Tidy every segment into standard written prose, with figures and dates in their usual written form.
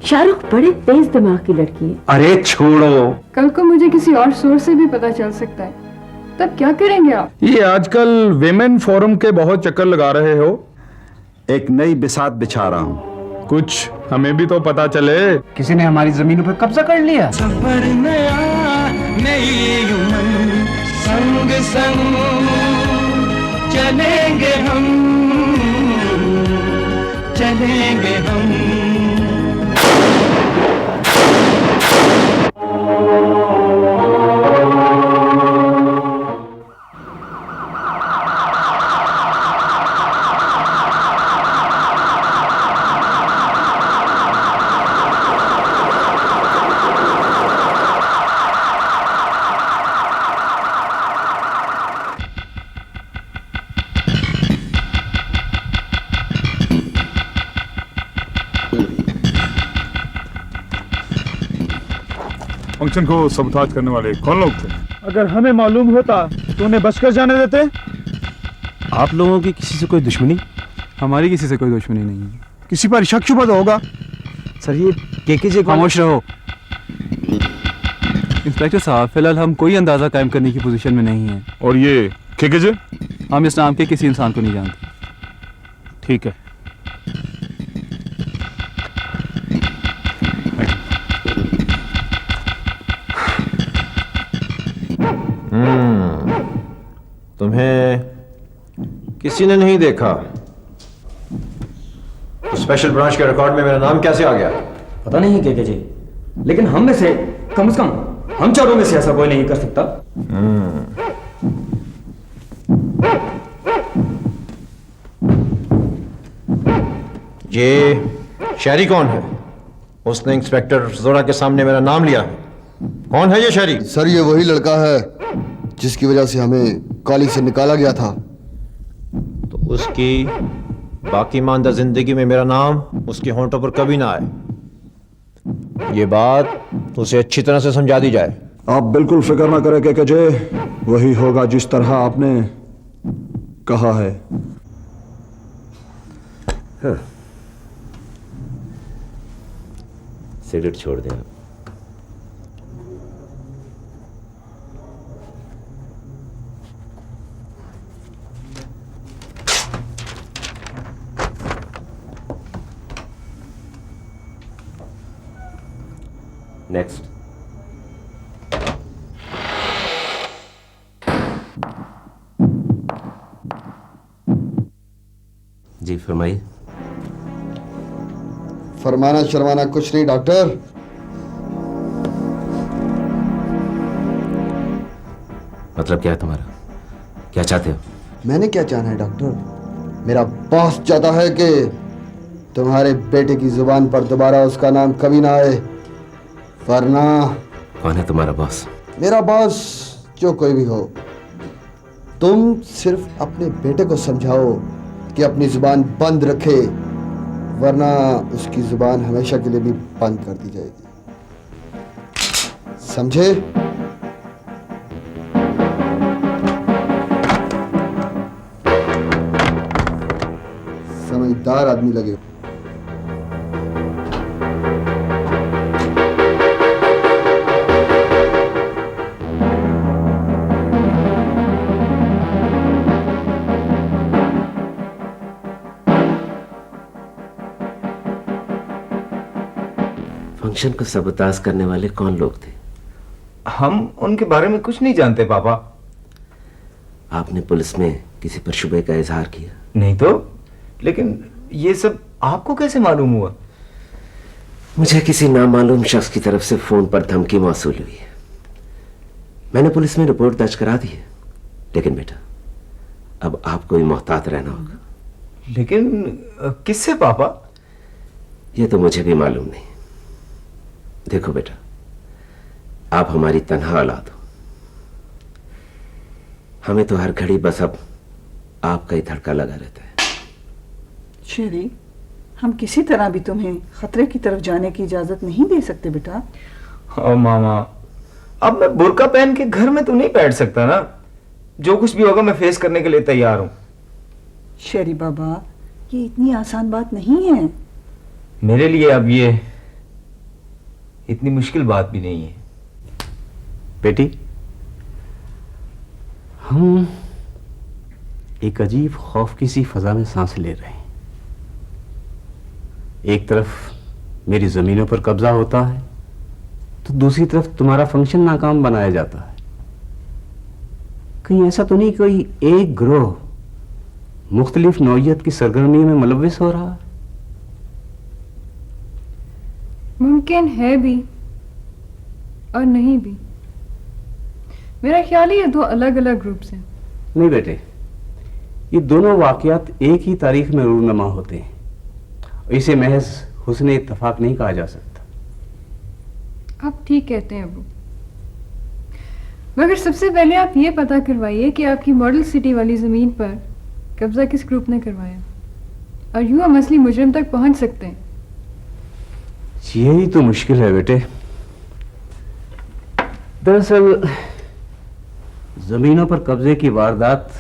शाहरुख बड़े तेज दिमाग की लड़की है। अरे छोड़ो, कल को मुझे किसी और सोर्स से भी पता चल सकता है, तब क्या करेंगे आप? ये आजकल विमेन फोरम के बहुत चक्कर लगा रहे हो। एक नई बिसात बिछा रहा हूँ। कुछ हमें भी तो पता चले। किसी ने हमारी जमीनों पर कब्जा कर लिया। सफर नया नई उमंग, संग संग चलेंगे हम, चलेंगे हम। फंक्शन को सबूताज करने वाले कौन लोग थे? अगर हमें मालूम होता तो उन्हें बच कर जाने देते। आप लोगों की किसी से कोई दुश्मनी? हमारी किसी से कोई दुश्मनी नहीं है। किसी पर शक शुबा तो होगा। सर ये केकेजे खामोश रहो। इंस्पेक्टर साहब, फिलहाल हम कोई अंदाजा कायम करने की पोजीशन में नहीं हैं। और ये केकेजे? हम इस नाम के किसी इंसान को नहीं जानते। ठीक है। तुम्हें किसी ने नहीं देखा तो स्पेशल ब्रांच के रिकॉर्ड में मेरा नाम कैसे आ गया? पता नहीं है जी, लेकिन हम में से कम हम चारों में से ऐसा कोई नहीं कर सकता। ये शहरी कौन है? उसने इंस्पेक्टर जोरा के सामने मेरा नाम लिया। कौन है ये शहरी? सर ये वही लड़का है जिसकी वजह से हमें कॉलेज से निकाला गया था। तो उसकी बाकी मानदा जिंदगी में मेरा नाम उसके होंठों पर कभी ना आए, ये बात उसे अच्छी तरह से समझा दी जाए। आप बिल्कुल फिक्र ना करें केकेजे, वही होगा जिस तरह आपने कहा है। हाँ। सिगरेट छोड़ दें आप। नेक्स्ट। जी फरमाइए। फरमाना शर्माना कुछ नहीं डॉक्टर। मतलब क्या है तुम्हारा? क्या चाहते हो? मैंने क्या चाहना है डॉक्टर? मेरा बॉस चाहता है कि तुम्हारे बेटे की जुबान पर दोबारा उसका नाम कभी ना आए, वरना। कौन है तुम्हारा बॉस? मेरा बॉस जो कोई भी हो, तुम सिर्फ अपने बेटे को समझाओ कि अपनी जुबान बंद रखे, वरना उसकी जुबान हमेशा के लिए भी बंद कर दी जाएगी। समझे? समझदार आदमी लगे। फंक्शन को सबूताज करने वाले कौन लोग थे? हम उनके बारे में कुछ नहीं जानते पापा। आपने पुलिस में किसी पर शुबे का इजहार किया? नहीं तो, लेकिन ये सब आपको कैसे मालूम हुआ? मुझे किसी नामालूम शख्स की तरफ से फोन पर धमकी मौसूल हुई है। मैंने पुलिस में रिपोर्ट दर्ज करा दी है, लेकिन बेटा अब आपको भी मोहतात रहना होगा। लेकिन किससे पापा? ये तो मुझे भी मालूम नहीं। देखो बेटा, आप हमारी तन्हा औलाद हो। हमें तो हर घड़ी बस अब आपका ही धड़का लगा रहता है। शेरी, हम किसी तरह भी तुम्हें खतरे की तरफ जाने की इजाजत नहीं दे सकते बेटा। ओ मामा, अब मैं बुर्का पहन के घर में तो नहीं बैठ सकता ना। जो कुछ भी होगा मैं फेस करने के लिए तैयार हूं। शेरी बाबा, ये इतनी आसान बात नहीं है। मेरे लिए अब ये इतनी मुश्किल बात भी नहीं है। बेटी, हम एक अजीब खौफ की सी फजा में सांस ले रहे हैं। एक तरफ मेरी जमीनों पर कब्जा होता है तो दूसरी तरफ तुम्हारा फंक्शन नाकाम बनाया जाता है। कहीं ऐसा तो नहीं कोई एक ग्रोह मुख्तलिफ नौइयत की सरगर्मी में मुलव्विस हो रहा है? मुमकिन है भी और नहीं भी। मेरा ख्याल ये दो अलग अलग ग्रुप्स हैं। नहीं बेटे, ये दोनों वाकयात एक ही तारीख में रूनुमा होते हैं। इसे महज हुस्न इत्तफाक नहीं कहा जा सकता। आप ठीक कहते हैं अबू, मगर सबसे पहले आप ये पता करवाइए कि आपकी मॉडल सिटी वाली जमीन पर कब्जा किस ग्रुप ने करवाया, और यूं हम असली मुजरिम तक पहुंच सकते हैं। यही तो मुश्किल है बेटे। दरअसल जमीनों पर कब्जे की वारदात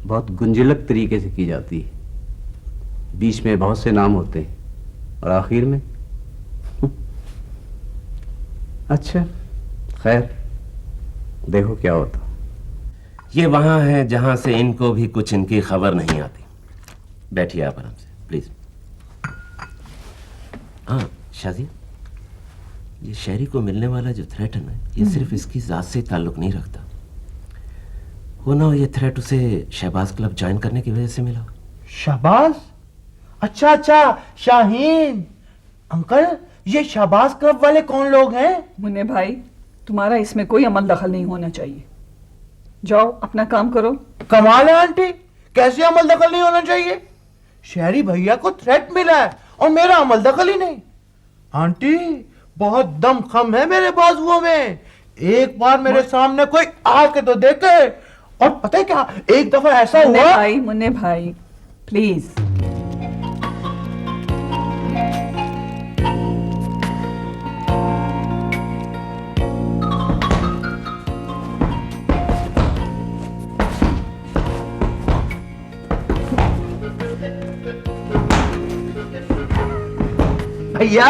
बहुत गुंजलक तरीके से की जाती है। बीच में बहुत से नाम होते हैं और आखिर में अच्छा खैर, देखो क्या होता। ये वहां है जहां से इनको भी कुछ इनकी खबर नहीं आती। बैठिए आप आराम से प्लीज। हाँ शादी, ये शहरी को मिलने वाला जो थ्रेट है ना, ये सिर्फ इसकी जात से ताल्लुक नहीं रखता। हो ना, ये थ्रेट उसे शहबाज क्लब ज्वाइन करने की वजह से मिला। शहबाज? अच्छा अच्छा, शाहीन अंकल, ये शहबाज क्लब वाले कौन लोग हैं? मुन्ने भाई, तुम्हारा इसमें कोई अमल दखल नहीं होना चाहिए। जाओ अपना काम करो। कमाल है आंटी, कैसे अमल दखल नहीं होना चाहिए? शहरी भैया को थ्रेट मिला है और मेरा अमल दखल ही नहीं। आंटी, बहुत दम खम है मेरे बाजुओं में। एक बार मेरे सामने कोई आके तो देखे। और पता है क्या, एक दफा ऐसा हुआ। मुन्ने भाई प्लीज। भैया,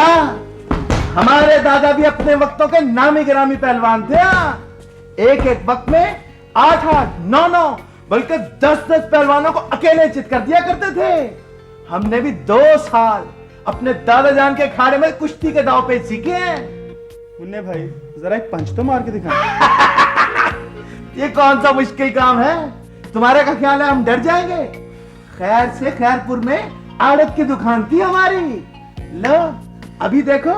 हमारे दादा भी अपने वक्तों के नामी गिरामी पहलवान थे। एक एक वक्त में 8-8, 9-9 बल्कि 10-10 पहलवानों को अकेले चित कर दिया करते थे। हमने भी 2 साल अपने दादा जान के अखाड़े में कुश्ती के दांव पेच सीखे हैं। मुन्ने भाई, जरा एक पंच तो मार के दिखा। ये कौन सा मुश्किल काम है? तुम्हारे का ख्याल है हम डर जाएंगे? खैर से खैरपुर में आड़त की दुकान थी हमारी। लो अभी देखो।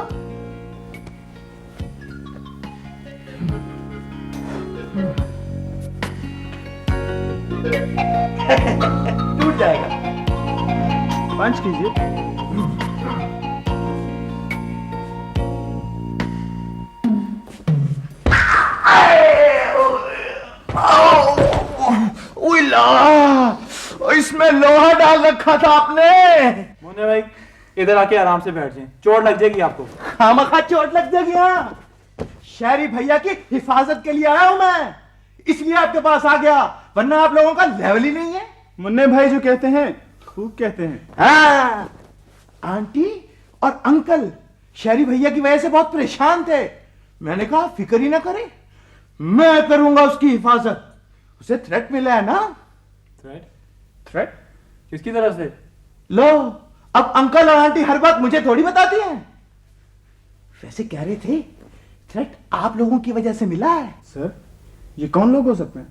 टूट जाएगा। पंच कीजिए। इसमें लोहा डाल रखा था आपने। मुन्ने भाई, इधर आके आराम से बैठ जाएं, चोट लग जाएगी आपको। खामखा चोट लग जाएगी। हाँ, शहरी भैया की हिफाजत के लिए आया हूं मैं, इसलिए आपके पास आ गया, वरना आप लोगों का लेवल ही नहीं है। मुन्ने भाई जो कहते हैं खूब कहते हैं। हाँ, आंटी और अंकल शहरी भैया की वजह से बहुत परेशान थे। मैंने कहा फिक्र ही ना करे, मैं करूंगा उसकी हिफाजत। उसे थ्रेट मिला है ना। थ्रेट? थ्रेट किसकी तरफ से? लो, अब अंकल और आंटी हर बात मुझे थोड़ी बताती हैं। वैसे कह रहे थे थ्रेट आप लोगों की वजह से मिला है। सर, ये कौन लोग हो सकते हैं?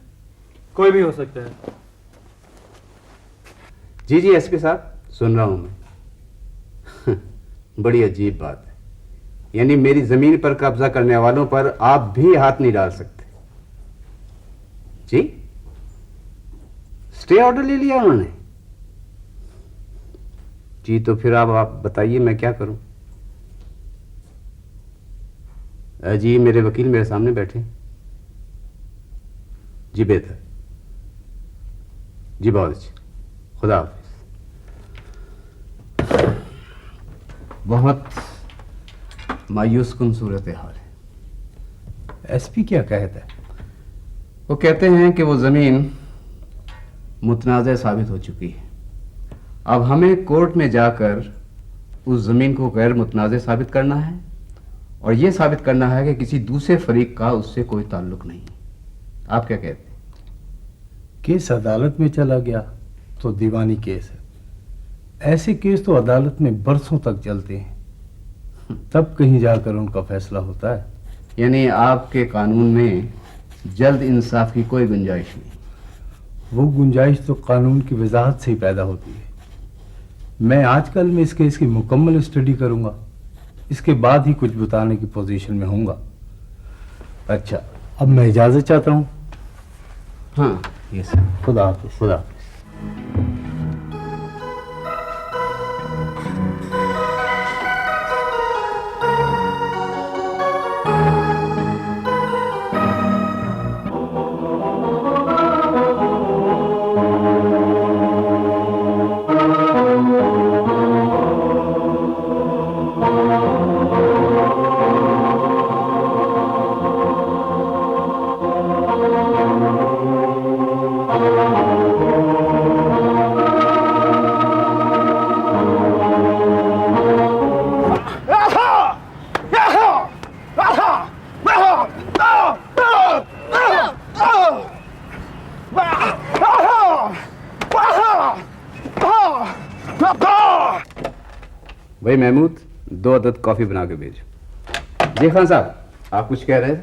कोई भी हो सकता है। जी जी एसपी साहब, सुन रहा हूं मैं। बड़ी अजीब बात है, यानी मेरी जमीन पर कब्जा करने वालों पर आप भी हाथ नहीं डाल सकते। जी, स्टे ऑर्डर ले लिया उन्होंने? जी, तो फिर आप बताइए मैं क्या करूं? जी, मेरे वकील मेरे सामने बैठे। जी बेहतर, जी बहुत अच्छा, खुदा हाफिज। बहुत मायूस कुन सूरत हाल है। एसपी क्या कहता है? वो कहते हैं कि वो जमीन मुतनाज़ साबित हो चुकी है। अब हमें कोर्ट में जाकर उस जमीन को गैर मुतनाज़ साबित करना है और ये साबित करना है कि किसी दूसरे फरीक का उससे कोई ताल्लुक नहीं। आप क्या कहते हैं? केस अदालत में चला गया तो दीवानी केस है। ऐसे केस तो अदालत में बरसों तक चलते हैं, तब कहीं जाकर उनका फैसला होता है। यानी आपके कानून में जल्द इंसाफ की कोई गुंजाइश नहीं? वो गुंजाइश तो कानून की वजाहत से ही पैदा होती है। मैं आजकल में इस केस की मुकम्मल स्टडी करूंगा, इसके बाद ही कुछ बताने की पोजीशन में होऊंगा। अच्छा, अब मैं इजाजत चाहता हूँ। हाँ, यस सर। खुदा हाफिज। खुदा हाफिज। भाई महमूद, 2 अदद कॉफी बना के भेजो। जी खान साहब, आप कुछ कह रहे थे?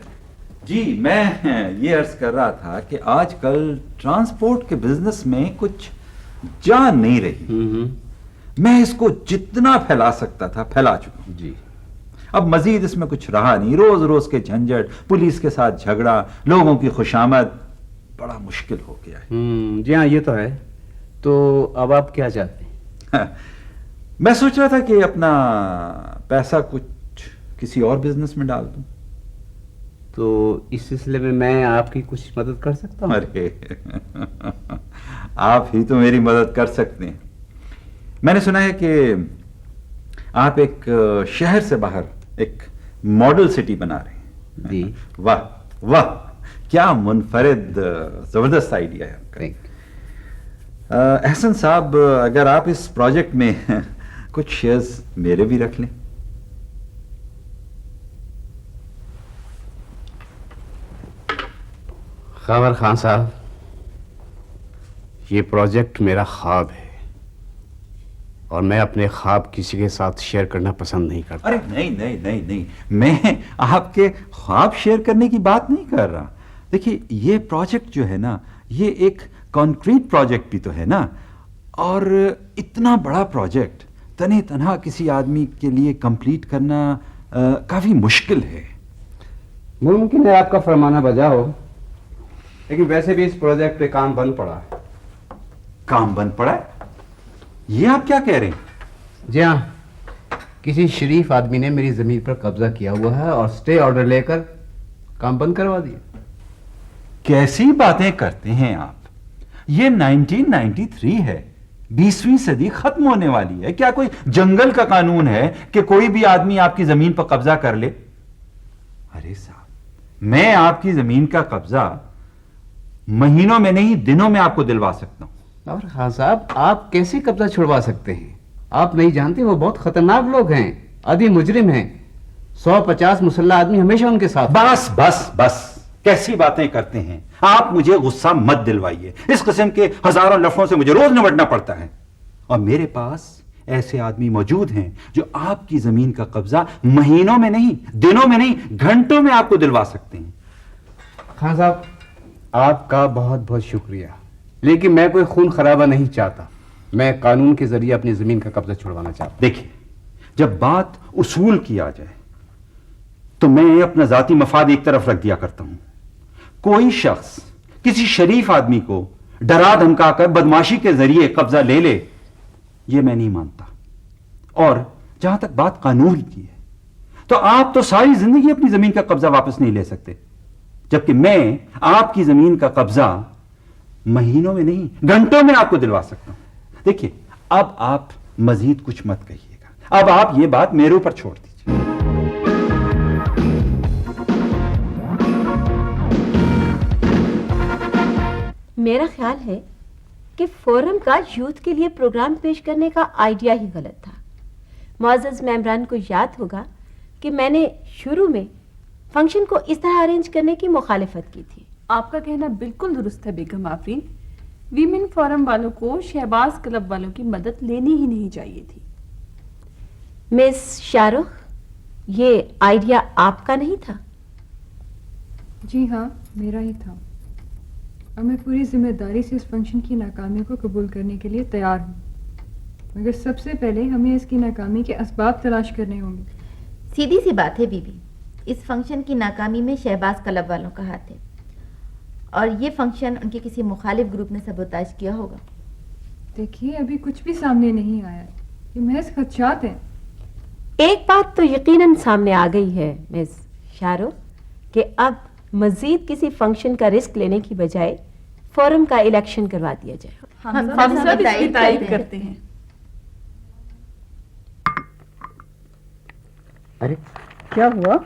जी, मैं ये अर्ज कर रहा था कि आजकल ट्रांसपोर्ट के बिजनेस में कुछ जान नहीं रही। मैं इसको जितना फैला सकता था फैला चुका हूं। जी, अब मजीद इसमें कुछ रहा नहीं। रोज रोज के झंझट, पुलिस के साथ झगड़ा, लोगों की खुशामद, बड़ा मुश्किल हो गया है। जी हाँ, ये तो है। तो अब आप क्या चाहते हैं? मैं सोच रहा था कि अपना पैसा कुछ किसी और बिजनेस में डाल दूं। तो इस सिलसिले में मैं आपकी कुछ मदद कर सकता हूँ? अरे आप ही तो मेरी मदद कर सकते हैं। मैंने सुना है कि आप एक शहर से बाहर एक मॉडल सिटी बना रहे हैं। जी। वाह वाह, क्या मुनफरिद जबरदस्त आइडिया है आपका। एहसन साहब, अगर आप इस प्रोजेक्ट में कुछ शेयर्स मेरे भी रख लें। खबर खान साहब, ये प्रोजेक्ट मेरा ख्वाब है और मैं अपने ख्वाब किसी के साथ शेयर करना पसंद नहीं करता। अरे नहीं नहीं नहीं नहीं, मैं आपके ख्वाब शेयर करने की बात नहीं कर रहा। देखिए, ये प्रोजेक्ट जो है ना, ये एक कॉन्क्रीट प्रोजेक्ट भी तो है ना, और इतना बड़ा प्रोजेक्ट तने तनहा किसी आदमी के लिए कंप्लीट करना काफी मुश्किल है। मुमकिन है आपका फरमाना बजा हो, लेकिन वैसे भी इस प्रोजेक्ट पे काम बंद पड़ा है। काम बंद पड़ा है? ये आप क्या कह रहे हैं? जी हाँ, किसी शरीफ आदमी ने मेरी जमीन पर कब्जा किया हुआ है और स्टे ऑर्डर लेकर काम बंद करवा दिया। कैसी बातें करते हैं आप? ये 1993 है, 20वीं सदी खत्म होने वाली है। क्या कोई जंगल का कानून है कि कोई भी आदमी आपकी जमीन पर कब्जा कर ले? अरे साहब, मैं आपकी जमीन का कब्जा महीनों में नहीं दिनों में आपको दिलवा सकता हूं। और हाँ साहब, आप कैसे कब्जा छुड़वा सकते हैं? आप नहीं जानते, वो बहुत खतरनाक लोग हैं, आदि मुजरिम हैं। 150 मुसल्ला आदमी हमेशा उनके साथ। बस बस बस, कैसी बातें करते हैं आप? मुझे गुस्सा मत दिलवाइए। इस किस्म के हजारों लफड़ों से मुझे रोज निपटना पड़ता है, और मेरे पास ऐसे आदमी मौजूद हैं जो आपकी जमीन का कब्जा महीनों में नहीं, दिनों में नहीं, घंटों में आपको दिलवा सकते हैं। खान साहब, आपका बहुत बहुत शुक्रिया, लेकिन मैं कोई खून खराबा नहीं चाहता। मैं कानून के जरिए अपनी जमीन का कब्जा छुड़वाना चाहता हूं। देखिए, जब बात उसूल की आ जाए तो मैं अपना जाती मफाद एक तरफ रख दिया करता हूं। कोई शख्स किसी शरीफ आदमी को डरा धमकाकर बदमाशी के जरिए कब्जा ले ले, यह मैं नहीं मानता। और जहां तक बात कानून की है, तो आप तो सारी जिंदगी अपनी जमीन का कब्जा वापस नहीं ले सकते, जबकि मैं आपकी जमीन का कब्जा महीनों में नहीं, घंटों में आपको दिलवा सकता हूं। देखिए, अब आप मजीद कुछ मत कहिएगा। अब आप ये बात मेरे ऊपर छोड़ दीजिए। मेरा ख्याल है कि फोरम का यूथ के लिए प्रोग्राम पेश करने का आइडिया ही गलत था। मुअज़्ज़ज़ मेंबरान को याद होगा कि मैंने शुरू में फंक्शन को इस तरह अरेंज करने की मुखालिफत की थी। आपका कहना बिल्कुल दुरुस्त है बेगम आफरीन। वीमेन फोरम वालों को शहबाज क्लब वालों की मदद लेनी ही नहीं चाहिए थी। मिस शाहरुख, ये आइडिया आपका नहीं था? जी हाँ, मेरा ही था और मैं पूरी जिम्मेदारी से इस फंक्शन की नाकामी को कबूल करने के लिए तैयार हूँ, मगर सबसे पहले हमें इसकी नाकामी के असबाब तलाश करने होंगे। सीधी सी बात है बीबी, इस फंक्शन की नाकामी में शहबाज क्लब वालों का हाथ है और ये फंक्शन उनके किसी मुखालिफ ग्रुप ने सबोताज किया होगा। देखिए, अभी कुछ भी सामने नहीं आया, ये महज खदशात हैं। एक बात तो यकीनन सामने आ गई है मिस शाहरुख कि अब मजीद किसी फंक्शन का रिस्क लेने की बजाय फोरम का इलेक्शन करवा दिया जाए। हम सब इसकी तारीफ करते हैं। अरे क्या हुआ?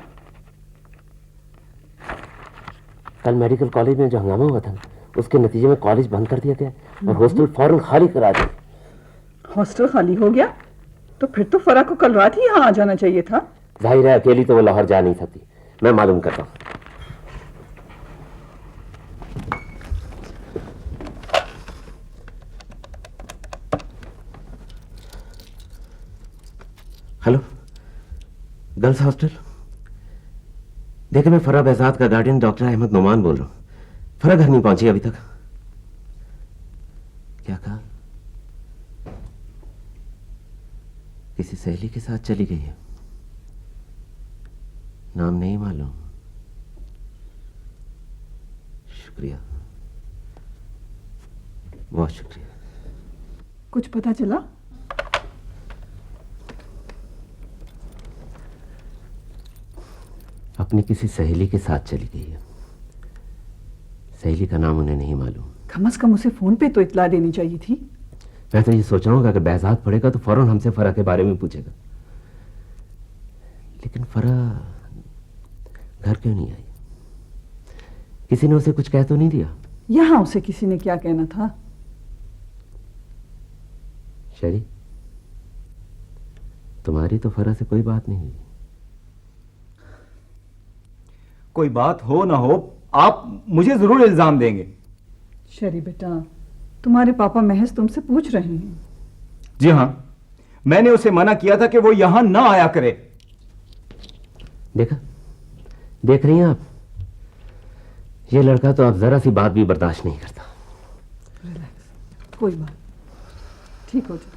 कल मेडिकल कॉलेज में जो हंगामा हुआ था, उसके नतीजे में कॉलेज बंद कर दिया गया और हॉस्टल फौरन खाली करा दिया। हॉस्टल खाली हो गया? तो फिर तो फरा को कल रात ही यहाँ आ जाना चाहिए था। जाहिर है अकेली तो वो लाहौर जा नहीं सकती, मैं मालूम करता हूँ। Hello, girls hostel. देखिए, मैं फरा बेजाद का गार्डियन डॉक्टर अहमद नोमान बोल रहा हूँ। फरा घर नहीं पहुंची अभी तक। क्या कहा? किसी सहेली के साथ चली गई है, नाम नहीं मालूम। शुक्रिया, बहुत शुक्रिया। कुछ पता चला? अपनी किसी सहेली के साथ चली गई है। सहेली का नाम उन्हें नहीं मालूम। कम से कम उसे फोन पे तो इत्ला देनी चाहिए थी। मैं तो ये सोच रहा हूँ कि अगर बेहजाद पड़ेगा तो फौरन हमसे फरा के बारे में पूछेगा, लेकिन फरा घर क्यों नहीं आई? किसी ने उसे कुछ कह तो नहीं दिया? यहाँ उसे किसी ने क्या कहना था? शरी, तुम्हारी तो फरा से कोई बात नहीं हुई। कोई बात हो ना हो, आप मुझे जरूर इल्जाम देंगे। शरी बेटा, तुम्हारे पापा महज तुमसे पूछ रहे हैं। जी हाँ, मैंने उसे मना किया था कि वो यहां ना आया करे। देखा, देख रही हैं आप, ये लड़का तो अब जरा सी बात भी बर्दाश्त नहीं करता। रिलैक्स, कोई बात, ठीक हो जाए।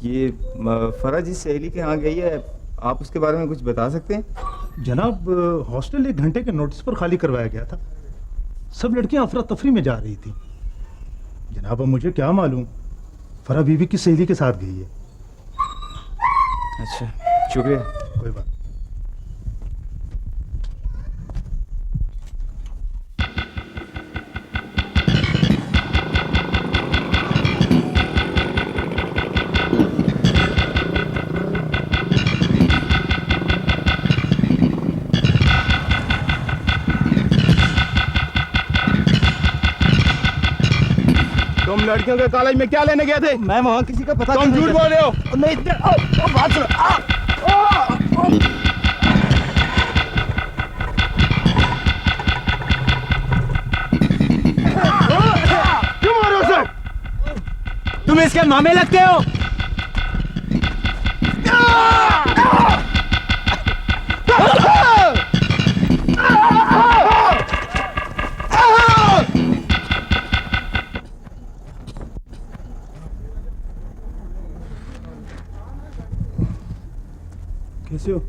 ये फरा जी सहेली के यहाँ गई है, आप उसके बारे में कुछ बता सकते हैं? जनाब, हॉस्टल 1 घंटे के नोटिस पर खाली करवाया गया था। सब लड़कियां अफरा तफरी में जा रही थी। जनाब, अब मुझे क्या मालूम, फरा बीवी की सहेली के साथ गई है। अच्छा, शुक्रिया। कोई बात। तुम लड़कियों के कॉलेज में क्या लेने गए थे? मैं वहां किसी का पता तुम झूठ बोल रहे हो। नहीं, बात सुनो। क्यों मारो उसे? तुम इसके मामे लगते हो। कैसे हो?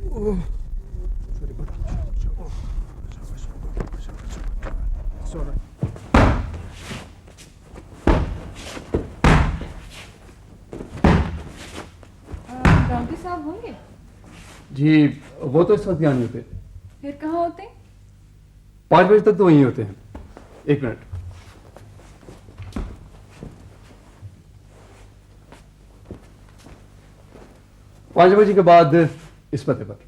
गांधी साहब होंगे? जी, वो तो इस वक्त यहाँ नहीं होते। फिर कहाँ होते? 5 बजे तक तो वहीं होते हैं। 1 मिनट। 5 बजे के बाद इस पते पर।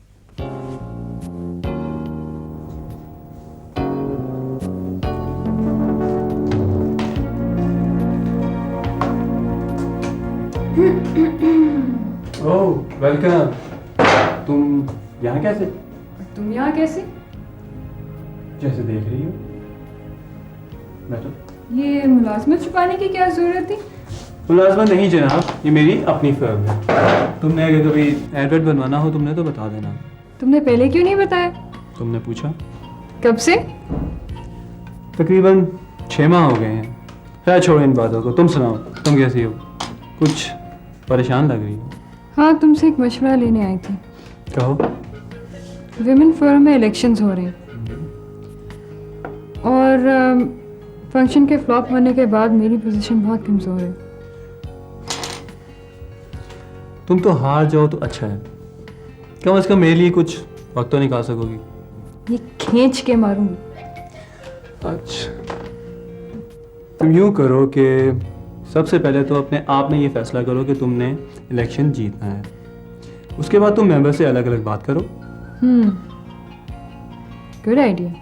ओह वेलकम। तुम यहाँ कैसे? तुम यहाँ कैसे? जैसे देख रही हो। बैठो। ये मुलाजमत छुपाने की क्या जरूरत थी? मुलाजमत नहीं जनाब, ये मेरी अपनी फर्म है। तुमने अगर कभी एडवर्ट बनवाना हो तुमने तो बता देना। तुमने पहले क्यों नहीं बताया? तुमने पूछा? कब से? तकरीबन 6 माह हो गए हैं। खैर छोड़ो इन बातों को। तुम सुनाओ, तुम कैसी हो? कुछ परेशान लग रही हो। हाँ, तुमसे एक मशवरा लेने आई थी। कहो। विमेन फोरम में इलेक्शंस हो रहे हैं और फंक्शन के फ्लॉप होने के बाद मेरी पोजीशन बहुत कमज़ोर है। तुम तो हार जाओ तो अच्छा है, कम से कम मेरे लिए कुछ वक्त तो निकाल सकोगी। ये खींच के मारूंगी। अच्छा, तुम यूं करो कि सबसे पहले तो अपने आप में ये फैसला करो कि तुमने इलेक्शन जीतना है। उसके बाद तुम मेंबर से अलग अलग बात करो। Good idea.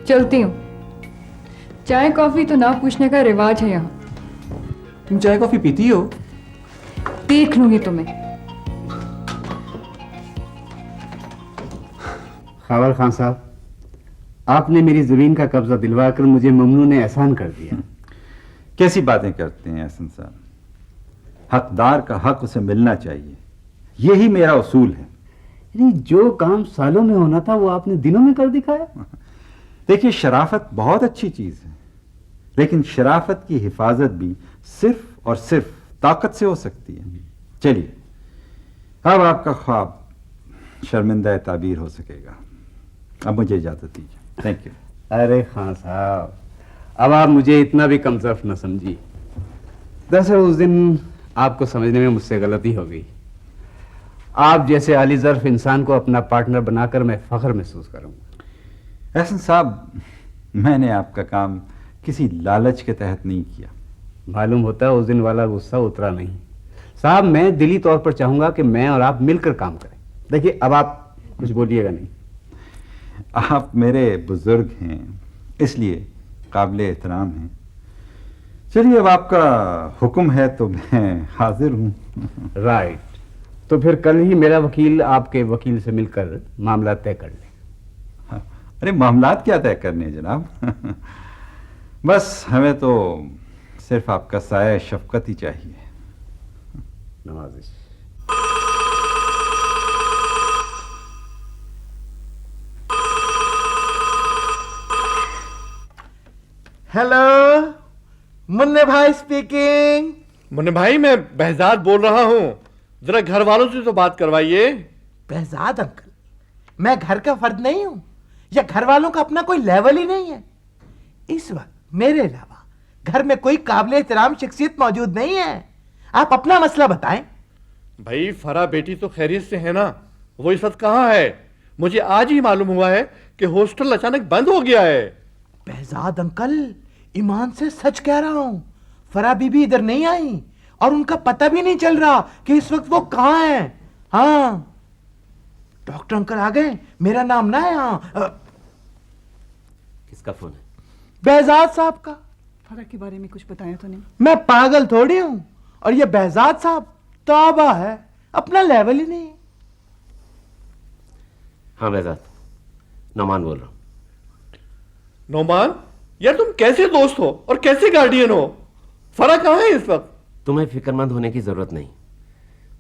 चलती हूँ। चाय कॉफी तो ना पूछने का रिवाज है यहाँ। तुम चाय कॉफी पीती हो? देख लूंगी तुम्हें। खबर खान साहब, आपने मेरी जमीन का कब्जा दिलवाकर मुझे ममनून एहसान कर दिया। कैसी बातें करते हैं एहसन साहब? हकदार का हक उसे मिलना चाहिए, यही मेरा उसूल है। यानी जो काम सालों में होना था वो आपने दिनों में कर दिखाया। देखिए, शराफत बहुत अच्छी चीज है, लेकिन शराफत की हिफाजत भी सिर्फ और सिर्फ ताकत से हो सकती है। चलिए, अब आपका ख्वाब शर्मिंदा ताबीर हो सकेगा। अब मुझे इजाजत दीजिए। Thank you. अरे खान साहब, अब आप मुझे इतना भी कमजोर न समझिए। दरअसल उस दिन आपको समझने में मुझसे गलती हो गई। आप जैसे आली ज़र्फ इंसान को अपना पार्टनर बनाकर मैं फख्र महसूस करूंगा। एहसन साहब, मैंने आपका काम किसी लालच के तहत नहीं किया। मालूम होता है उस दिन वाला गुस्सा उतरा नहीं। साहब, मैं दिली तौर पर चाहूंगा कि मैं और आप मिलकर काम करें। देखिए, अब आप कुछ बोलिएगा नहीं। आप मेरे बुजुर्ग हैं, इसलिए काबिले एहतराम हैं। चलिए, अब आपका हुक्म है तो मैं हाजिर हूँ। राइट, तो फिर कल ही मेरा वकील आपके वकील से मिलकर मामला तय कर ले। अरे मामलात क्या तय करने जनाब? बस हमें तो सिर्फ आपका साया शफकत ही चाहिए। नवाजिश। हेलो, मुन्ने भाई स्पीकिंग। मुन्ने भाई, मैं बहजाद बोल रहा हूँ, जरा घर वालों से तो बात करवाइए। बहजाद अंकल, मैं घर का फर्द नहीं हूं या घर वालों का अपना कोई लेवल ही नहीं है। इस वक्त मेरे अलावा घर में कोई काबिल एहतराम शख्सियत मौजूद नहीं है। आप अपना मसला बताएं। भाई, फरा बेटी तो खैरियत से है ना? वो इस वक्त कहाँ है? मुझे आज ही मालूम हुआ है कि हॉस्टल अचानक बंद हो गया है। बहजाद अंकल, ईमान से सच कह रहा हूं, फरा बीबी इधर नहीं आई और उनका पता भी नहीं चल रहा कि इस वक्त वो कहाँ है। हाँ, डॉक्टर अंकल आ गए, मेरा नाम ना है। हाँ, किसका फोन है? बहजाद साहब का। फरा के बारे में कुछ बताया तो नहीं? मैं पागल थोड़ी हूं, और ये बहजाद साहब तौबा है, अपना लेवल ही नहीं। हाँ बहजाद, नौमान बोल रहा हूं। नौमान, यार तुम कैसे दोस्त हो और कैसे गार्डियन हो? फरा कहाँ है इस वक्त? तुम्हें फिक्रमंद होने की जरूरत नहीं,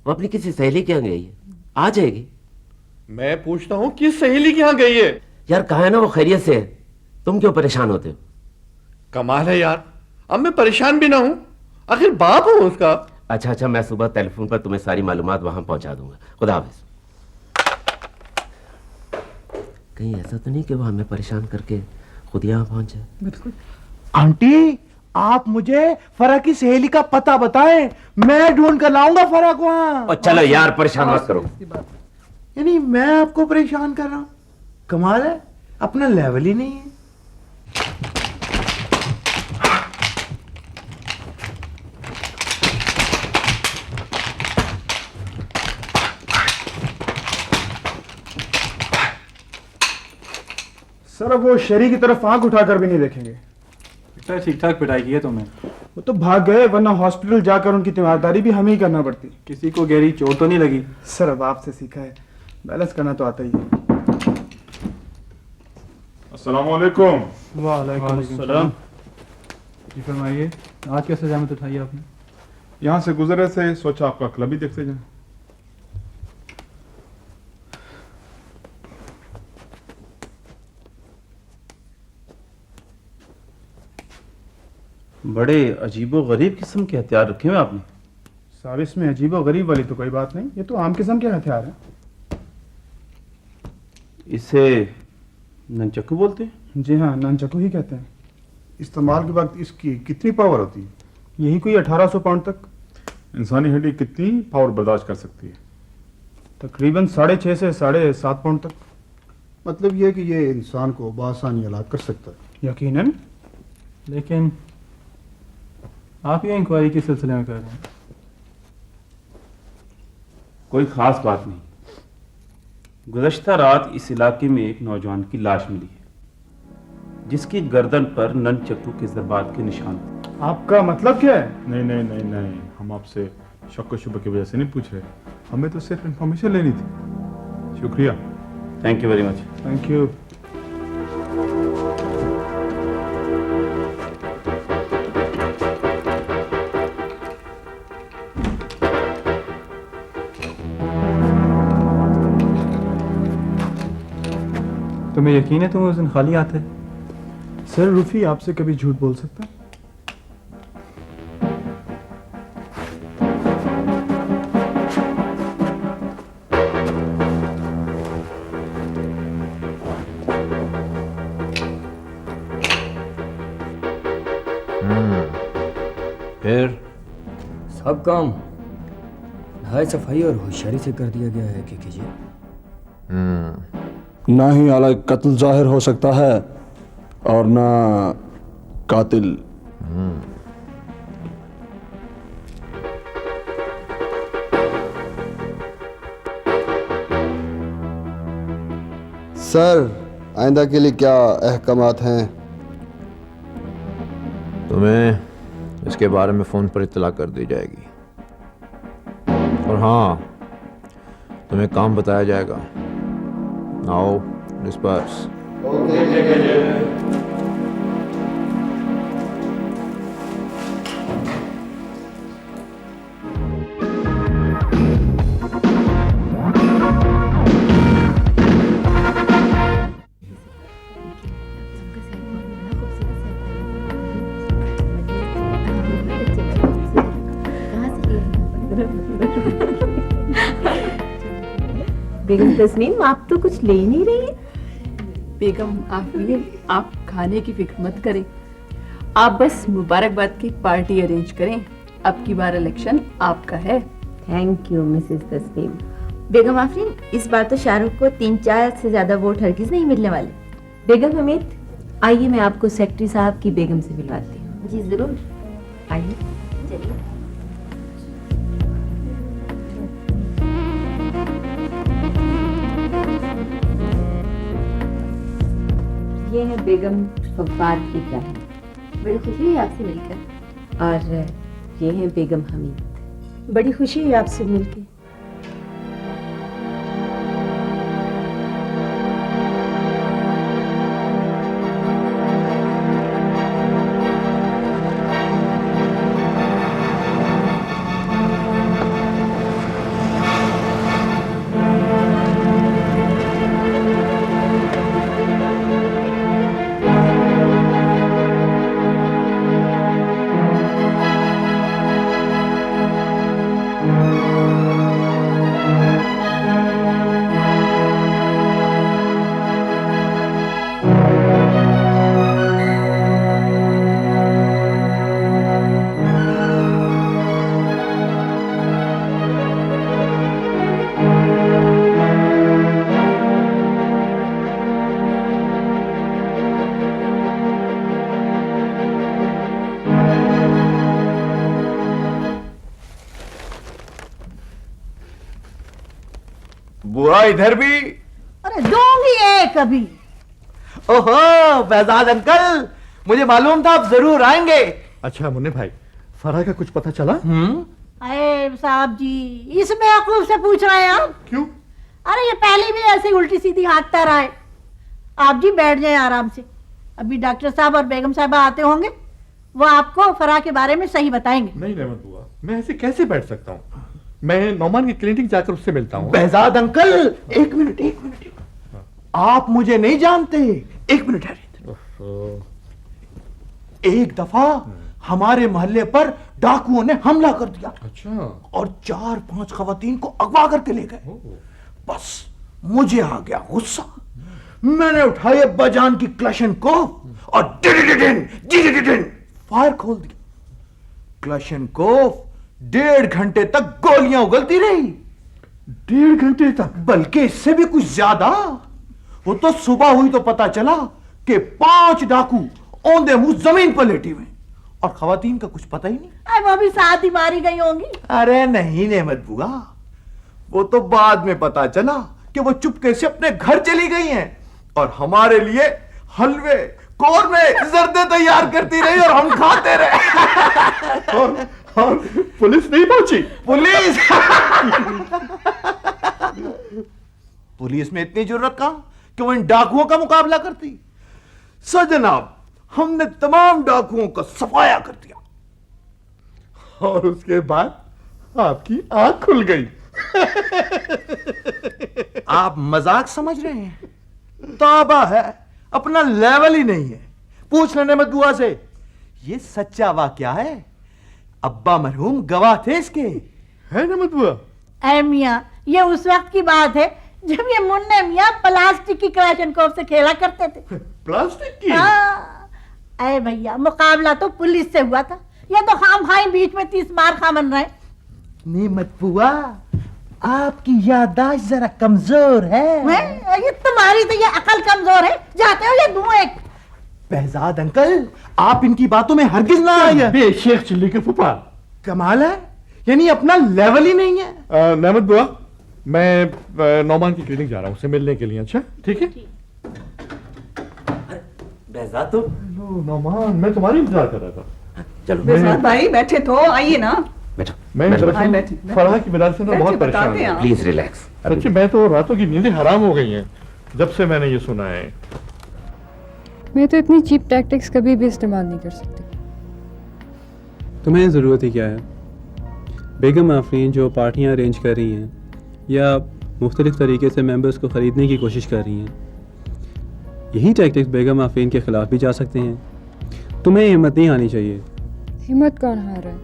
वो अपनी किसी सहेली के यहाँ गई है, आ जाएगी। मैं पूछता हूँ किस सहेली के यहाँ गई है? यार कहा है ना वो खैरियत से है, तुम क्यों परेशान होते हो? कमाल है यार, अब मैं परेशान भी ना हूं, आखिर बाप हूं उसका। अच्छा, मैं सुबह टेलीफोन पर तुम्हें सारी मालूमात वहां पहुंचा दूंगा। खुदा हाफिज। कहीं ऐसा तो नहीं कि वो हमें परेशान करके खुद यहाँ पहुंच जाए? बिल्कुल। आंटी, आप मुझे फरा की सहेली का पता बताएं, मैं ढूंढ कर लाऊंगा फरा को वहां। और चलो यार, परेशान मत करो। यानी मैं आपको परेशान कर रहा हूं? कमाल है, अपना लेवल ही नहीं है। सर अब वो शहरी की तरफ आंख उठाकर भी नहीं देखेंगे। बेटा ठीक ठाक पिटाई की है तुमने। वो तो भाग गए, वरना हॉस्पिटल जाकर उनकी तीमारदारी भी हमें ही करना पड़ती। किसी को गहरी चोट तो नहीं लगी? सर अब आपसे सीखा है, बैलेंस करना तो आता ही है। अस्सलाम वालेकुम। वालेकुम सलाम। जी फरमाइए, आज कैसे जहमत उठाई आपने? यहाँ से गुजरे से सोचा आपका क्लब ही देखते जाएं। बड़े अजीबो गरीब किस्म के हथियार रखे हुए आपने। साहब इसमें अजीबो गरीब वाली तो कोई बात नहीं, ये तो आम किस्म के हथियार है। इसे ननचक्कू बोलते हैं? जी हाँ, ननचक्कू ही कहते हैं। इस्तेमाल के वक्त इसकी कितनी पावर होती है? यही कोई 1800 पाउंड तक। इंसानी हड्डी कितनी पावर बर्दाश्त कर सकती है? तकरीबन 6.5 से 7.5 पाउंड तक। मतलब यह कि ये इंसान को बआसानी हलाक कर सकता है। यकीनन। लेकिन आप ये इंक्वायरी किस सिलसिले में कर रहे हैं? कोई खास बात नहीं। गुज़श्ता रात इस इलाके में एक नौजवान की लाश मिली है, जिसकी गर्दन पर ननचक्कू के ज़रबात के निशान। आपका मतलब क्या है? नहीं नहीं नहीं नहीं, हम आपसे शक व शुबह की वजह से नहीं पूछ रहे, हमें तो सिर्फ इंफॉर्मेशन लेनी थी। शुक्रिया। Thank you very much. Thank you. तुम्हें यकीन है तुम उस दिन खाली आते? सर रूफी आपसे कभी झूठ बोल सकता है? फिर सब काम नहाय सफाई और होशियारी से कर दिया गया है केके जी। ना ही अलग कत्ल जाहिर हो सकता है और ना कातिल। सर आइंदा के लिए क्या अहकामात हैं? तुम्हें इसके बारे में फ़ोन पर इत्तला कर दी जाएगी, और हाँ, तुम्हें काम बताया जाएगा। आओ डिस्पर्स। बेगम तस्नीम, आप तो कुछ ले ही नहीं रही है। बेगम आफरीन, आप खाने की फिक्र मत करें, आप बस मुबारकबाद की पार्टी अरेंज करें। अब की बार इलेक्शन आपका है। Thank you Mrs Tasneem. Begum Afreen, इस बार तो शाहरुख को 3-4 से ज्यादा वोट हरगिज नहीं मिलने वाले। बेगम हमीद, आइए मैं आपको सेक्रेटरी साहब की बेगम से मिलवाती हूँ। जी जरूर, आइए। चलिए। ये है बेगम फव्वाद की बहन। बड़ी खुशी हुई आपसे मिलकर। और ये है बेगम हमीद। बड़ी खुशी हुई आपसे मिलकर। बुआ इधर भी। अरे दूंगी एक अभी। ओहो बेजाद अंकल, मुझे मालूम था आप जरूर आएंगे। अच्छा मुन्ने भाई, फराह का कुछ पता चला? अरे साहब जी, इस बेवकूफ से पूछ रहे हैं आप? क्यों? अरे ये पहले भी ऐसे उल्टी सीधी हाँकता रहा है। आप जी बैठ जाए आराम से, अभी डॉक्टर साहब और बेगम साहबा आते होंगे, वो आपको फराह के बारे में सही बताएंगे। नहीं रहमत बुआ, मैं ऐसे कैसे बैठ सकता हूँ? मैं नौमान की क्लिनिक जाकर उससे मिलता हूँ। बेजाद अंकल, एक मिनट, आप मुझे नहीं जानते, एक मिनट है। एक दफा हमारे मोहल्ले पर डाकुओं ने हमला कर दिया। अच्छा। और 4-5 खवातीन को अगवा करके ले गए। बस मुझे आ गया गुस्सा, मैंने उठाई अब्बा जान की क्लशनकोफ और फायर खोल दिया। क्लशनकोफ 1.5 घंटे तक गोलियां उगलती रही। 1.5 घंटे तक? बल्कि इससे भी कुछ ज्यादा। वो तो सुबह हुई तो पता चला कि 5 डाकू औंधे मुंह जमीन पर लेटे हुए और खवातीन का कुछ पता ही नहीं। अरे वो भी साथ ही मारी गई होंगी। अरे नहीं नेमत बुआ, वो तो बाद में पता चला कि वो चुपके से अपने घर चली गई हैं और हमारे लिए हलवे कौरमे जर्दे तैयार करती रही और हम खाते रहे। और पुलिस नहीं पहुंची? पुलिस में इतनी जरूरत कहां कि वो इन डाकुओं का मुकाबला करती। सर जनाब, हमने तमाम डाकुओं का सफाया कर दिया और उसके बाद आपकी आंख खुल गई। आप मजाक समझ रहे हैं? तौबा है, अपना लेवल ही नहीं है। पूछ लेने मत बुआ से, ये सच्चा वाकया है। अब्बा मरहूम गवाह थे इसके। है ना मत बुआ? अरे मियां, ये उस वक्त की बात है जब ये मुन्ने मियां प्लास्टिक की क्लशनकोफ से खेला करते थे। प्लास्टिक की? अरे भैया, मुकाबला तो पुलिस से हुआ था, ये तो खाम खाई बीच में 30 मार खा बन रहे। नेमत बुआ, आपकी याददाश्त जरा कमजोर है। ये तुम्हारी तो ये अकल कमजोर है। जाते हो ये दूं एक। बेजाद अंकल, आप इनकी बातों में हरगिज ना आइए। बेशेख चिल्ली के फूफा। कमाल है, यानी अपना लेवल ही नहीं है। नेमत बुआ, मैं नौमान की क्लिनिक जा रहा हूँ उससे मिलने के लिए। अच्छा ठीक है। बेजाद तो नौमान, मैं तुम्हारी इंतजार कर रहा था। चलो बेजाद भाई बैठे तो आइए ना। मैं फराह की वजह से ना बहुत परेशान हूँ। Please relax. सच्ची मैं तो रातों की नींदें हराम हो गई हैं जब से मैंने ये सुना है। मैं तो इतनी चीप टैक्टिक्स कभी भी इस्तेमाल नहीं कर सकती। तुम्हें ज़रूरत ही क्या है? बेगम आफरीन जो पार्टियां अरेंज कर रही हैं या मुख्तलिफ तरीके से मेंबर्स को ख़रीदने की कोशिश कर रही हैं, यही टैक्टिक्स बेगम आफरीन के ख़िलाफ़ भी जा सकते हैं। तुम्हें हिम्मत नहीं आनी चाहिए। हिम्मत कौन हार रहा है?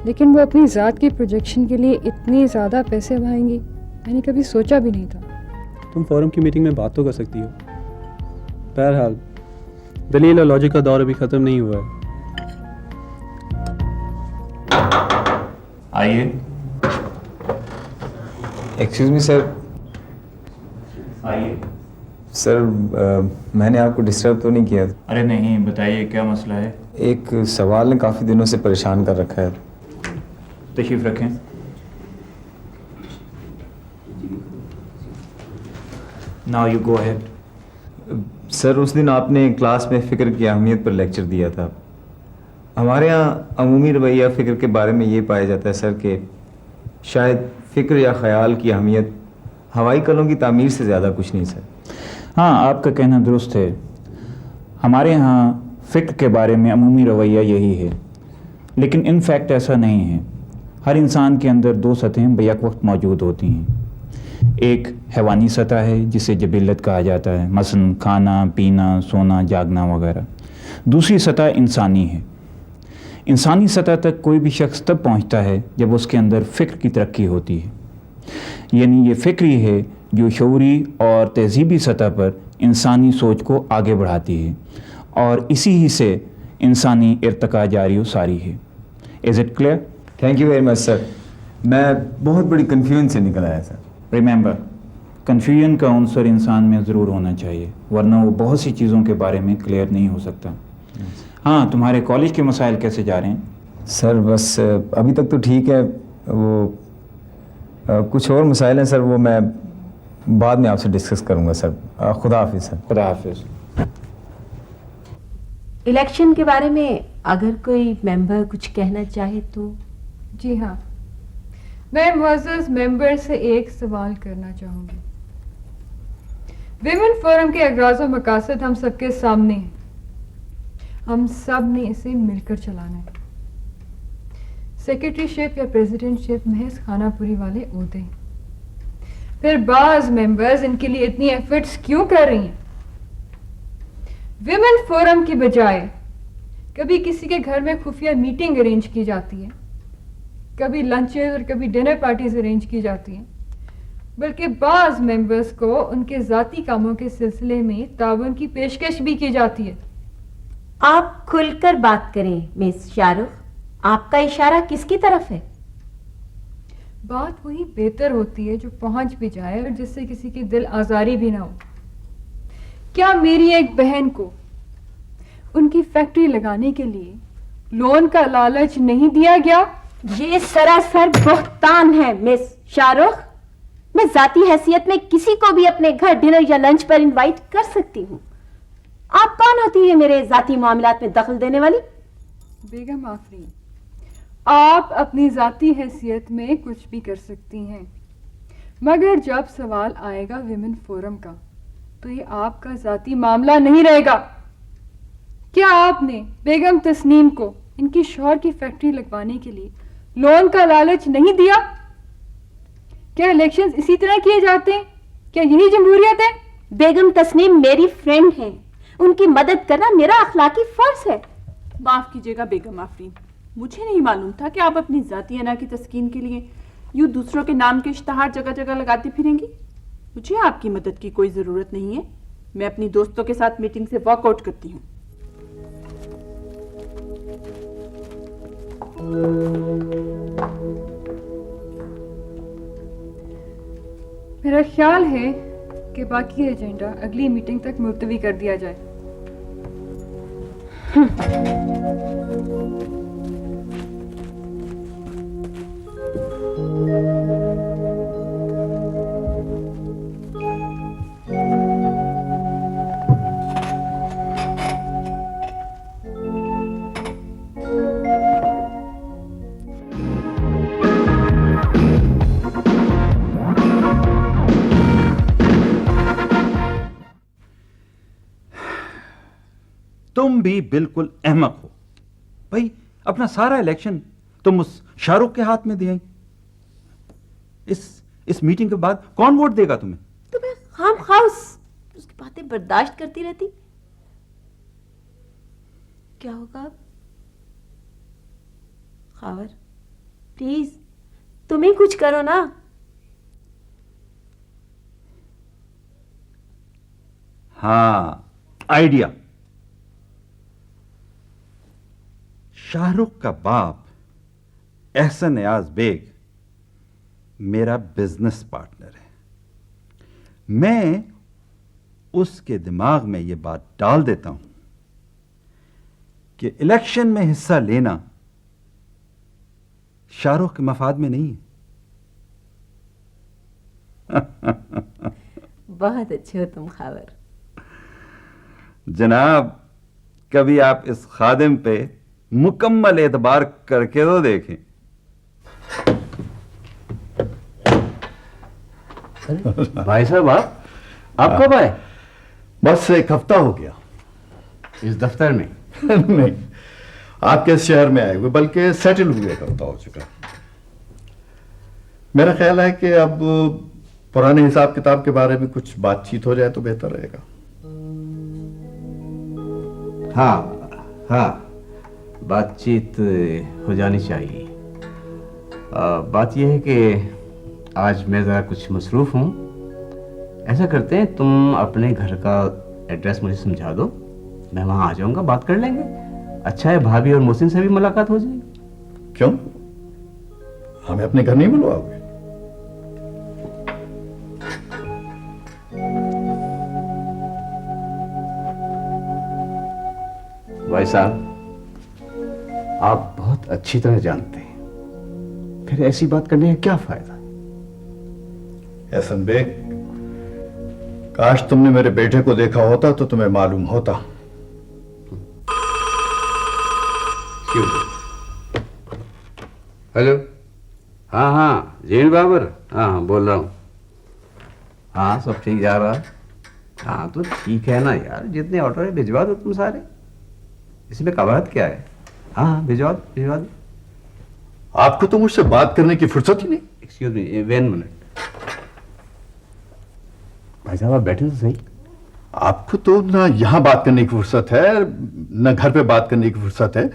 लेकिन वो अपनी ज़ात की प्रोजेक्शन के लिए इतने ज़्यादा पैसे बहाएंगी, मैंने कभी सोचा भी नहीं था। तुम फोरम की मीटिंग में बात तो कर सकती हो। बहरहाल दलील और लॉजिक का दौर अभी ख़त्म नहीं हुआ है। आइए। Excuse me sir. आइए। सर मैंने आपको डिस्टर्ब तो नहीं किया? अरे नहीं, बताइए क्या मसला है? एक सवाल ने काफ़ी दिनों से परेशान कर रखा है। तशरीफ रखें। Now you go ahead. Sir उस दिन आपने क्लास में फ़िक्र की अहमियत पर लेक्चर दिया था। हमारे यहाँ अमूमी रवैया फ़िक्र के बारे में ये पाया जाता है सर कि शायद फ़िक्र या ख़याल की अहमियत हवाई कलों की तामीर से ज़्यादा कुछ नहीं सर। हाँ, आपका कहना दुरुस्त है। हमारे यहाँ फ़िक्र के बारे में अमूमी रवैया यही है, लेकिन इन फैक्ट ऐसा नहीं है। हर इंसान के अंदर 2 सतहें बैक वक्त मौजूद होती हैं। एक हैवानी सतह है जिसे जबिल्लत कहा जाता है, मसलन खाना पीना, सोना, जागना वगैरह। दूसरी सतह इंसानी है। इंसानी सतह तक कोई भी शख्स तब पहुंचता है जब उसके अंदर फ़िक्र की तरक्की होती है, यानी ये फ़िक्र ही है जो शऊरी और तहज़ीबी सतह पर इंसानी सोच को आगे बढ़ाती है, और इसी ही से इंसानी इर्तिका जारी व सारी है। Is it clear? Thank you very much sir. मैं बहुत बड़ी कन्फ्यूजन से निकल आया सर। रिमेंबर, कन्फ्यूजन का अंसर इंसान में ज़रूर होना चाहिए, वरना वो बहुत सी चीज़ों के बारे में क्लियर नहीं हो सकता। हाँ, तुम्हारे कॉलेज के मसाइल कैसे जा रहे हैं? सर बस अभी तक तो ठीक है। वो कुछ और मसाइल हैं सर, वो मैं बाद में आपसे डिस्कस करूंगा सर। खुदा हाफिज सर। खुदा हाफिज। इलेक्शन के बारे में अगर कोई मेंबर कुछ कहना चाहे तो। जी हाँ, मैं मुअज़्ज़ज़ मेंबर से एक सवाल करना चाहूँगी। विमेन फोरम के अगराज़ व मकासद हम सबके सामने हैं। हम सब ने इसे मिलकर चलाना है। सेक्रेटरीशिप या प्रेसिडेंटशिप महज खानापुरी वाले ओहदे हैं। फिर बाज मेंबर्स इनके लिए इतनी एफर्ट्स क्यों कर रही हैं? विमेन फोरम की बजाय कभी किसी के घर में खुफिया मीटिंग अरेंज की जाती है, कभी लंचेस और कभी डिनर पार्टीज अरेंज की जाती हैं, बल्कि बाज मेंबर्स को उनके ज़ाती कामों के सिलसिले में ताउन की पेशकश भी की जाती है। आप खुलकर बात करें मिस शाहरुख, आपका इशारा किसकी तरफ है? बात वही बेहतर होती है जो पहुंच भी जाए और जिससे किसी की दिल आजारी भी ना हो। क्या मेरी एक बहन को उनकी फैक्ट्री लगाने के लिए लोन का लालच नहीं दिया गया? ये सरासर बहतान है मिस शाहरुख। मैं जाती हैसियत में किसी को भी अपने घर डिनर या लंच पर इनवाइट कर सकती हूँ। आप कौन होती है मेरे जाती मामलात में दखल देने वाली? बेगम आफरीन, आप अपनी जाती हैसियत में कुछ भी कर सकती हैं, मगर जब सवाल आएगा विमेन फोरम का तो ये आपका जाती मामला नहीं रहेगा। क्या आपने बेगम तस्नीम को इनकी शौहर की फैक्ट्री लगवाने के लिए लोन का लालच नहीं दिया? क्या इलेक्शंस इसी तरह किए जाते हैं? क्या यही जमहूरियत है? बेगम तस्नीम मेरी फ्रेंड है, उनकी मदद करना मेरा अखलाकी फर्ज है। माफ कीजिएगा बेगम आफरीन, मुझे नहीं मालूम था कि आप अपनी जाती अना की तस्कीन के लिए यूं दूसरों के नाम के इश्तहार जगह जगह लगाती फिरेंगी। मुझे आपकी मदद की कोई जरूरत नहीं है। मैं अपनी दोस्तों के साथ मीटिंग से वॉकआउट करती हूँ। मेरा ख्याल है कि बाकी एजेंडा अगली मीटिंग तक मुलतवी कर दिया जाए। तुम भी बिल्कुल अहमक हो भाई। अपना सारा इलेक्शन तुम उस शाहरुख के हाथ में दिए। इस मीटिंग के बाद कौन वोट देगा तुम्हें? तो मैं खामखा उसकी बातें बर्दाश्त करती रहती। क्या होगा अब? खावर प्लीज तुम ही कुछ करो ना। हाँ, आइडिया। शाहरुख का बाप एहसन नियाज बेग मेरा बिजनेस पार्टनर है। मैं उसके दिमाग में यह बात डाल देता हूं कि इलेक्शन में हिस्सा लेना शाहरुख के मफाद में नहीं है। बहुत अच्छे हो तुम खावर। जनाब, कभी आप इस खादिम पे मुकम्मल एतबार करके तो देखें। भाई साहब, आप कब आए? बस एक हफ्ता हो गया। इस दफ्तर में? नहीं, आपके शहर में आए हुए, बल्कि सेटल हुए एक हफ्ता हो चुका। मेरा ख्याल है कि अब पुराने हिसाब किताब के बारे में कुछ बातचीत हो जाए तो बेहतर रहेगा। हाँ, बातचीत हो जानी चाहिए। बात यह है कि आज मैं ज़रा कुछ मसरूफ़ हूँ। ऐसा करते हैं, तुम अपने घर का एड्रेस मुझे समझा दो, मैं वहाँ आ जाऊँगा, बात कर लेंगे। अच्छा है, भाभी और मोहसिन से भी मुलाकात हो जाएगी। क्यों, हमें अपने घर नहीं बुलवाओगे? भाई साहब, आप बहुत अच्छी तरह जानते हैं, फिर ऐसी बात करने का क्या फायदा? एहसन बेग, काश तुमने मेरे बेटे को देखा होता तो तुम्हें मालूम होता। हेलो, हाँ हाँ जैन बाबर, हाँ बोल रहा हूँ। हाँ सब ठीक जा रहा है। हाँ तो ठीक है ना यार, जितने ऑर्डर है भिजवा दो तुम सारे, इसमें कबाहत क्या है। हाँ भिजवा दो भिजवा दो। आपको तो मुझसे बात करने की फुर्सत ही नहीं। Excuse me, 1 minute. भाई साहब आप बैठे तो सही। आपको तो ना यहाँ बात करने की फुर्सत है न घर पे बात करने की फुर्सत है।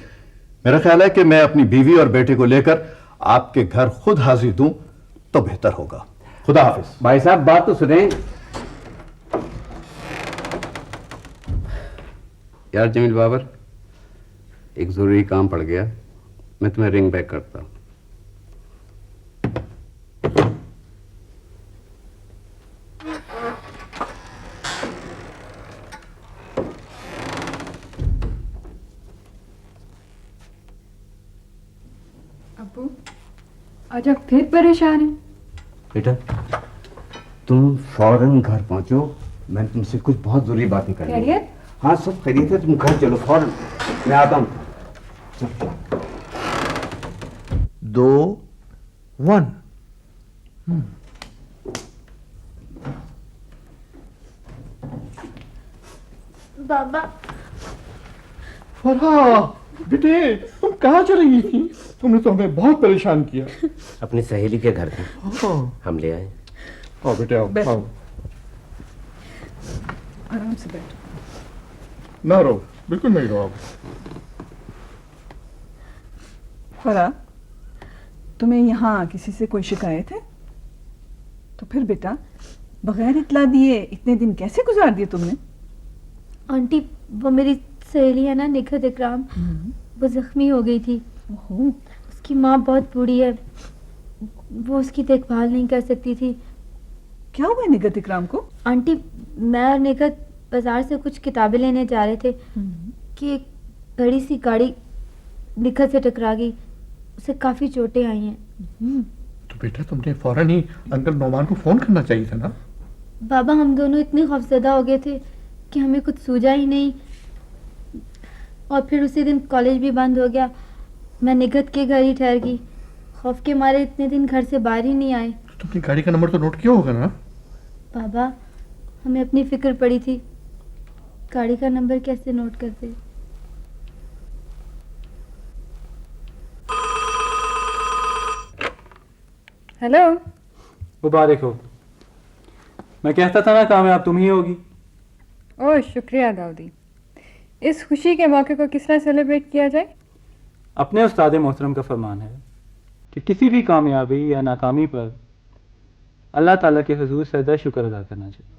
मेरा ख्याल है कि मैं अपनी बीवी और बेटे को लेकर आपके घर खुद हाजिर दूं तो बेहतर होगा। खुदा हाफिज। भाई साहब बात तो सुने यार। जमील बाबर, एक जरूरी काम पड़ गया, मैं तुम्हें रिंग बैक करता हूं। अब्बू, आज आप फिर परेशान हैं? बेटा तुम फौरन घर पहुंचो, मैंने तुमसे कुछ बहुत जरूरी बातें करनी है। खैरियत? हाँ सब खैरियत है, तुम घर चलो फौरन, मैं आता हूँ। 2 1। बाबा फरहा बेटे, तुम कहाँ चली गई थी? तुमने तो हमें बहुत परेशान किया। अपनी सहेली के घर पे हम ले आए। आओ बेटे आओ बैठो। आओ। आराम से बैठो। ना रहो, बिल्कुल नहीं रहो आप। फरा, तुम्हें यहाँ किसी से कोई शिकायत है? तो फिर बेटा बगैर इतला दिए इतने दिन कैसे गुजार दिए तुमने? आंटी, वो मेरी सहेली है ना निखत इकराम, वो जख्मी हो गई थी। उसकी माँ बहुत बूढ़ी है, वो उसकी देखभाल नहीं कर सकती थी। क्या हुआ निखत इकराम को? आंटी, मैं और निखत बाजार से कुछ किताबें लेने जा रहे थे कि एक बड़ी सी गाड़ी निखत से टकरा गई, उसे काफी चोटें आई हैं। तो बेटा तुमने फौरन ही अंकल नौमान को फोन करना चाहिए था ना। बाबा, हम दोनों इतने खौफजदा हो गए थे कि हमें कुछ सूझा ही नहीं, और फिर उसी दिन कॉलेज भी बंद हो गया। मैं निखत के घर ही ठहर गई, खौफ के मारे इतने दिन घर से बाहर ही नहीं आए। तो तुमने गाड़ी का नंबर तो नोट किया होगा ना। बाबा, हमें अपनी फिक्र पड़ी थी, गाड़ी का नंबर कैसे नोट करते। हेलो। मुबारक हो। मैं कहता था ना कामयाब तुम ही होगी। ओह शुक्रिया दाऊदी। इस खुशी के मौके को किस तरह सेलिब्रेट किया जाए? अपने उस्ताद मोहतरम का फरमान है कि किसी भी कामयाबी या नाकामी पर अल्लाह ताला के हुजूर सदा शुक्र अदा करना चाहिए।